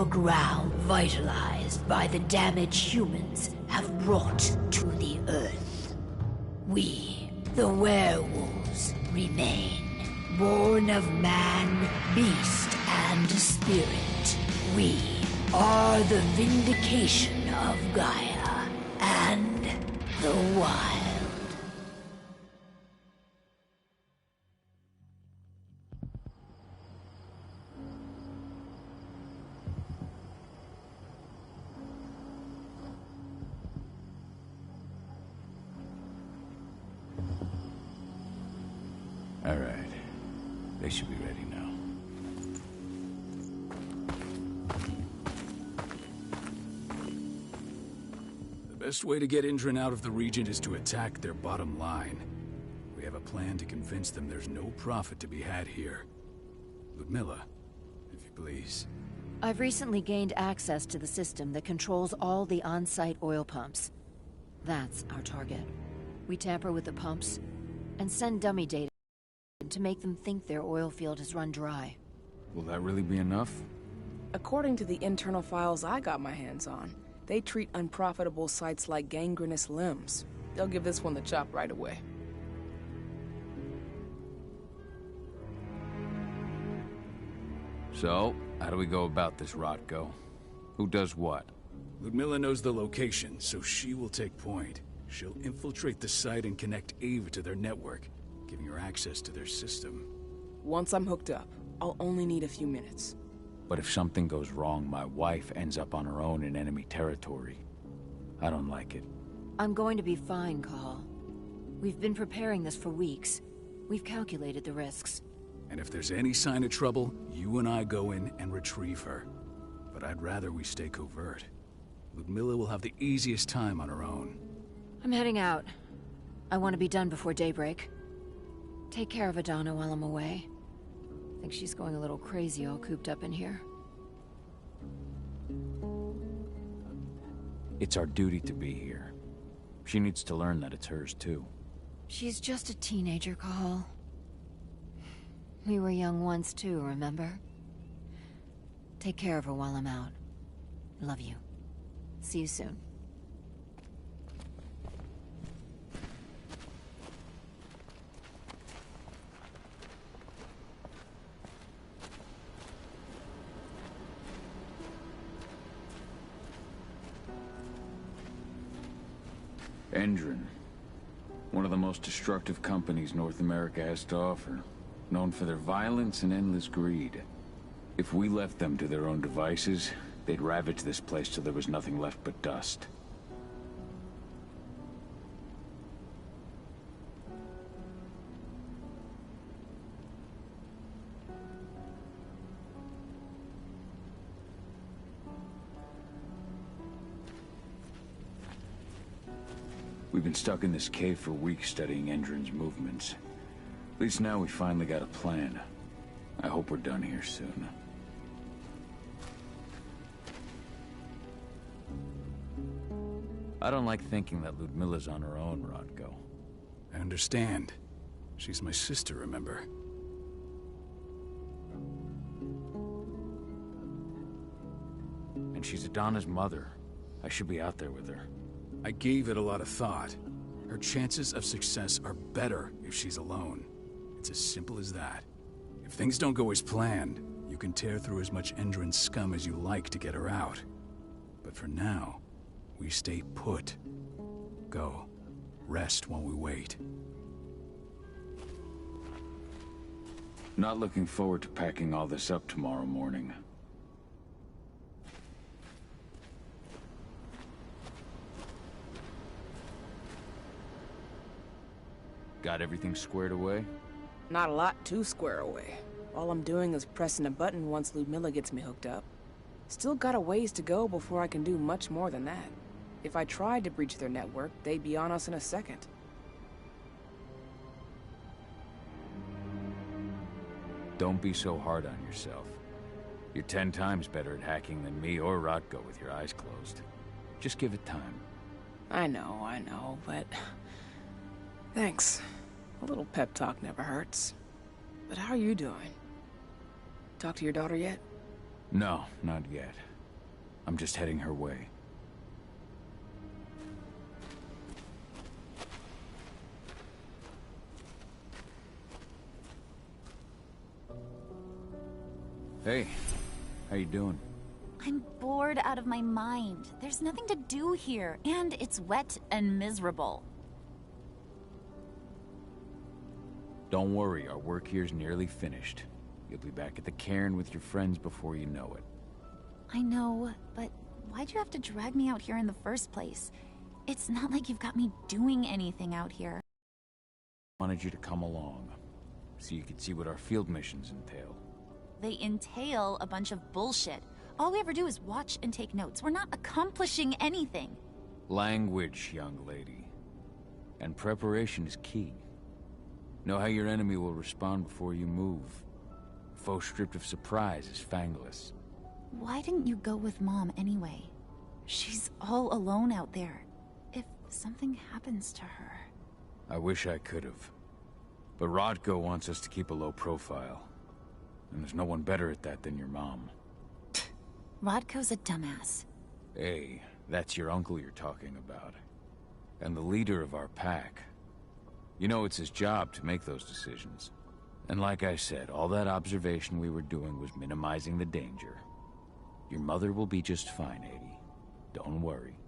your ground vitalized by the damage humans have brought to the Earth. We, the werewolves, remain, born of man, beast, and spirit. We are the vindication of Gaia and the wild. All right. They should be ready now. The best way to get Indran out of the region is to attack their bottom line. We have a plan to convince them there's no profit to be had here. Ludmilla, if you please. I've recently gained access to the system that controls all the on-site oil pumps. That's our target. We tamper with the pumps and send dummy data to make them think their oil field has run dry. Will that really be enough? According to the internal files I got my hands on, they treat unprofitable sites like gangrenous limbs. They'll give this one the chop right away. So, how do we go about this, Rotko? Who does what? Ludmilla knows the location, so she will take point. She'll infiltrate the site and connect Ava to their network, giving her access to their system. Once I'm hooked up, I'll only need a few minutes. But if something goes wrong, my wife ends up on her own in enemy territory. I don't like it. I'm going to be fine, Call. We've been preparing this for weeks. We've calculated the risks. And if there's any sign of trouble, you and I go in and retrieve her. But I'd rather we stay covert. Ludmilla will have the easiest time on her own. I'm heading out. I want to be done before daybreak. Take care of Adana while I'm away. I think she's going a little crazy all cooped up in here. It's our duty to be here. She needs to learn that it's hers too. She's just a teenager, Call. We were young once too, remember? Take care of her while I'm out. Love you. See you soon. Endron. One of the most destructive companies North America has to offer. Known for their violence and endless greed. If we left them to their own devices, they'd ravage this place till there was nothing left but dust. We've been stuck in this cave for weeks studying Endron's movements. At least now we finally got a plan. I hope we're done here soon. I don't like thinking that Ludmilla's on her own, Rotko. I understand. She's my sister, remember? And she's Adana's mother. I should be out there with her. I gave it a lot of thought. Her chances of success are better if she's alone. It's as simple as that. If things don't go as planned, you can tear through as much Endron scum as you like to get her out. But for now, we stay put. Go. Rest while we wait. Not looking forward to packing all this up tomorrow morning. Got everything squared away? Not a lot to square away. All I'm doing is pressing a button once Ludmilla gets me hooked up. Still got a ways to go before I can do much more than that. If I tried to breach their network, they'd be on us in a second. Don't be so hard on yourself. You're 10 times better at hacking than me or Rotko with your eyes closed. Just give it time. I know, but... Thanks. A little pep talk never hurts. But how are you doing? Talk to your daughter yet? No, not yet. I'm just heading her way. Hey, how you doing? I'm bored out of my mind. There's nothing to do here, and it's wet and miserable. Don't worry, our work here's nearly finished. You'll be back at the cairn with your friends before you know it. I know, but why'd you have to drag me out here in the first place? It's not like you've got me doing anything out here. I wanted you to come along, so you could see what our field missions entail. They entail a bunch of bullshit. All we ever do is watch and take notes. We're not accomplishing anything. Language, young lady. And preparation is key. Know how your enemy will respond before you move. Faux stripped of surprise is fangless. Why didn't you go with Mom anyway? She's all alone out there. If something happens to her... I wish I could have. But Rodko wants us to keep a low profile. And there's no one better at that than your mom. Rodko's a dumbass. Hey, that's your uncle you're talking about. And the leader of our pack. You know it's his job to make those decisions. And like I said, all that observation we were doing was minimizing the danger. Your mother will be just fine, Adie. Don't worry.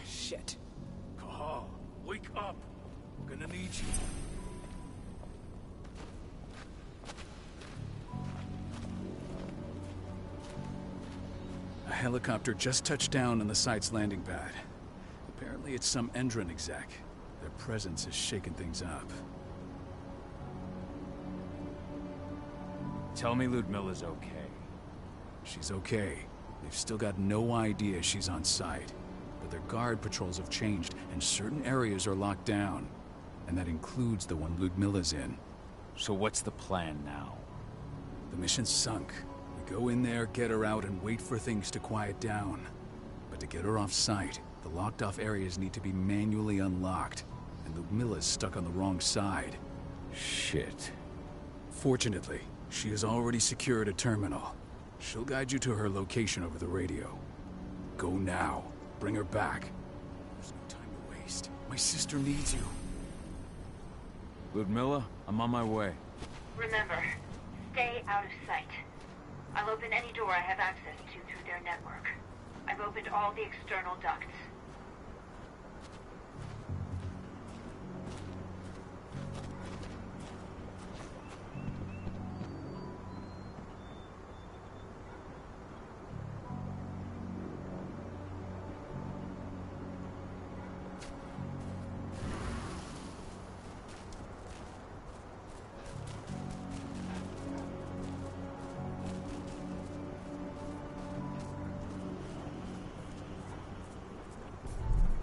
Shit. Cahal, wake up. We're gonna need you. A helicopter just touched down on the site's landing pad. Apparently it's some Endron exec. Their presence is shaking things up. Tell me Ludmilla's okay. She's okay. They've still got no idea she's on site. But their guard patrols have changed, and certain areas are locked down. And that includes the one Ludmilla's in. So what's the plan now? The mission's sunk. We go in there, get her out, and wait for things to quiet down. But to get her off site, the locked-off areas need to be manually unlocked. And Ludmilla's stuck on the wrong side. Shit. Fortunately, she has already secured a terminal. She'll guide you to her location over the radio. Go now. Bring her back. There's no time to waste. My sister needs you. Ludmilla, I'm on my way. Remember, stay out of sight. I'll open any door I have access to through their network. I've opened all the external ducts.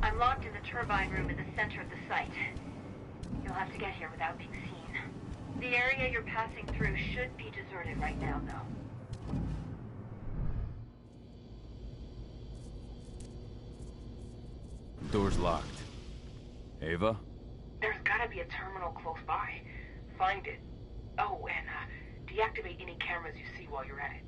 I'm locked in the turbine room in the center of the site. You'll have to get here without being seen. The area you're passing through should be deserted right now, though. Door's locked. Ava? There's gotta be a terminal close by. Find it. Oh, and deactivate any cameras you see while you're at it.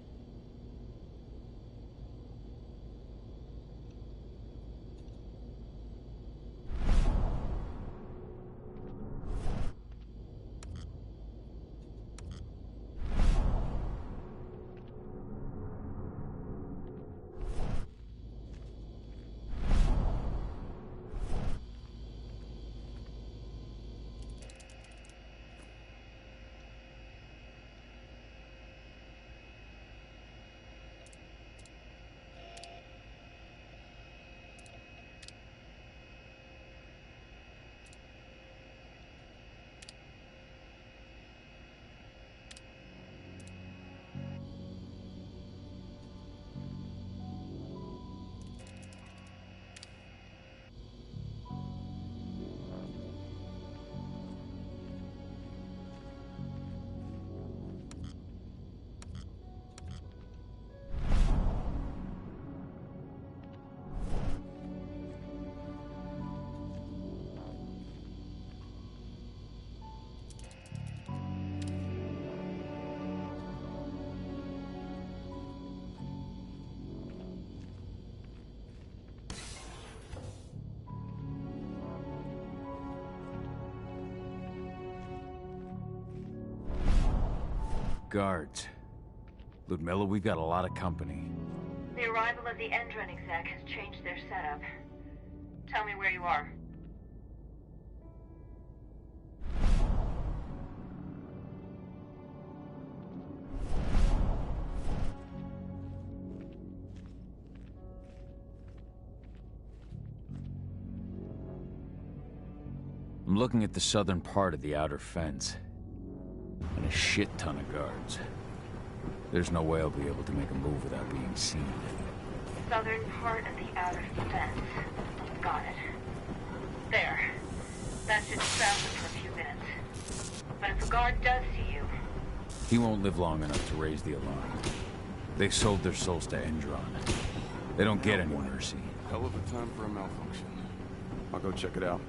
Guards. Ludmilla, we've got a lot of company. The arrival of the Endron exec has changed their setup. Tell me where you are. I'm looking at the southern part of the outer fence. And a shit ton of guards. There's no way I'll be able to make a move without being seen. Southern part of the outer fence. Got it. There. That should stop them for a few minutes. But if a guard does see you... He won't live long enough to raise the alarm. They sold their souls to Endron. They don't get any mercy. Hell of a time for a malfunction. I'll go check it out.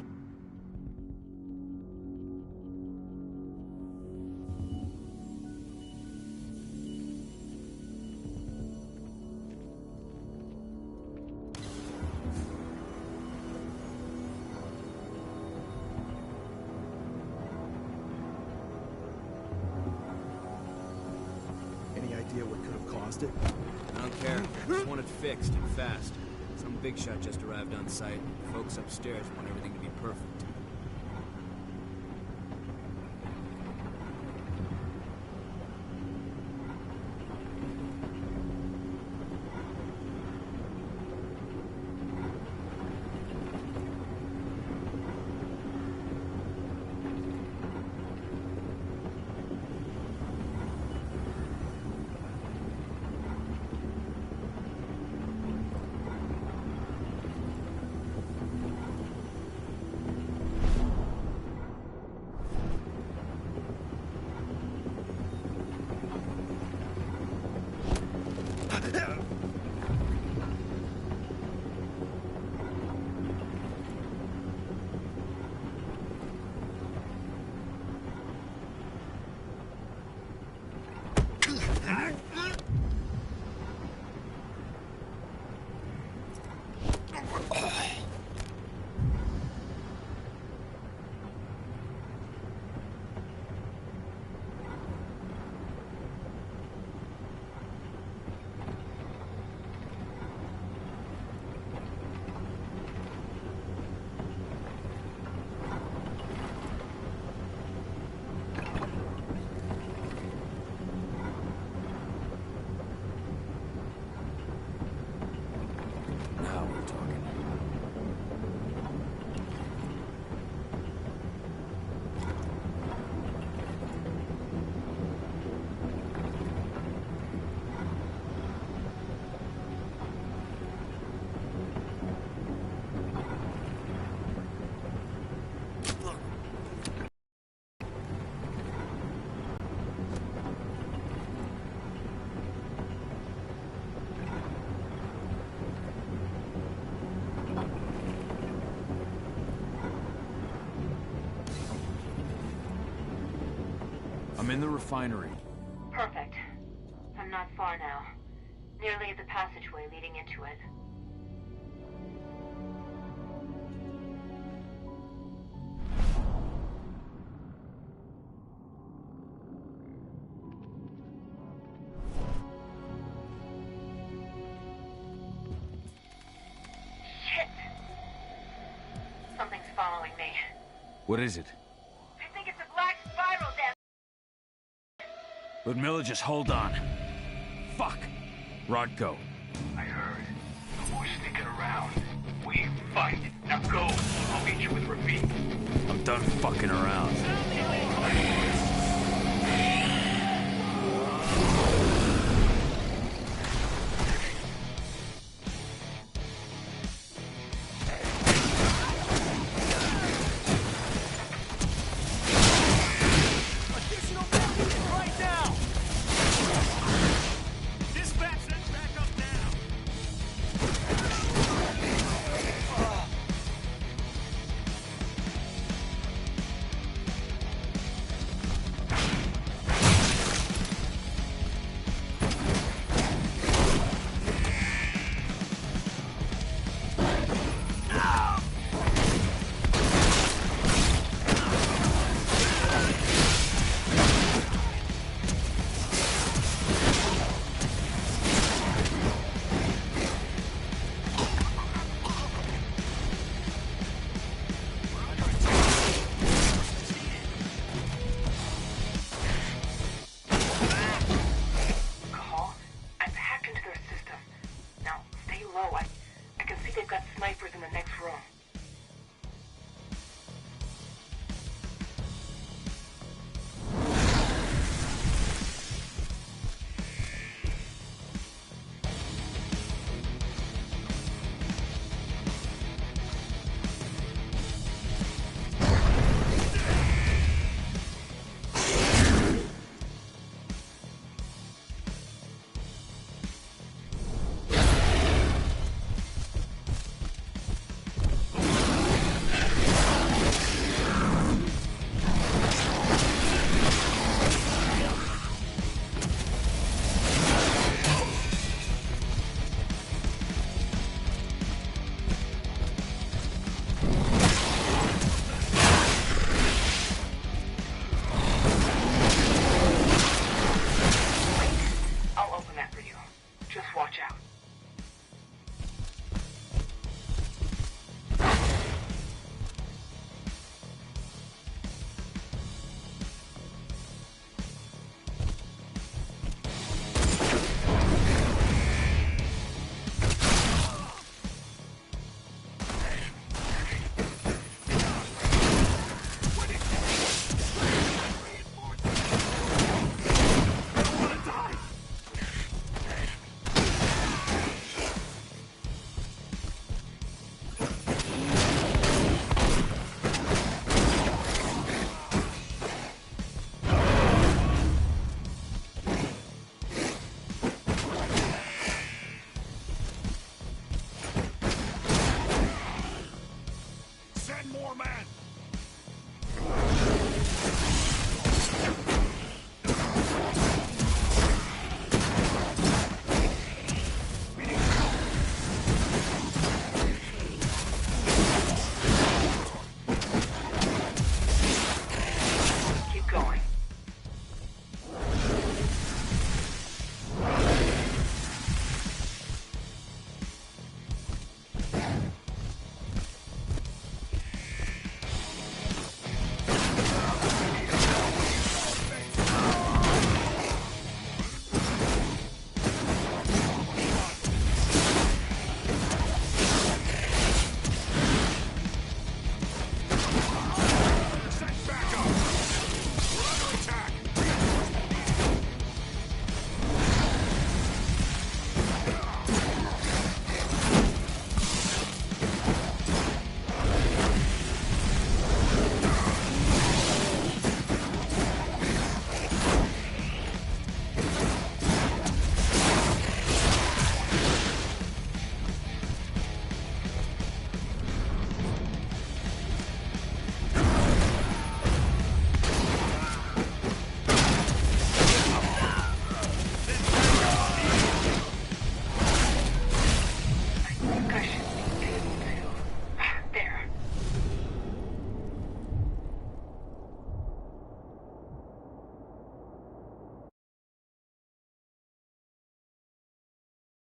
Any idea what could have caused it? I don't care. Just want it fixed and fast. Some big shot just arrived on site. Folks upstairs want everything to be perfect. I'm in the refinery. Perfect. I'm not far now. Nearly at the passageway leading into it. Shit! Something's following me. What is it? I think it's a black spiral down. Ludmilla, just hold on. Fuck. Rodko. I heard. No more sticking around. We fight. Now go. I'll meet you with Rafik. I'm done fucking around. Send more men!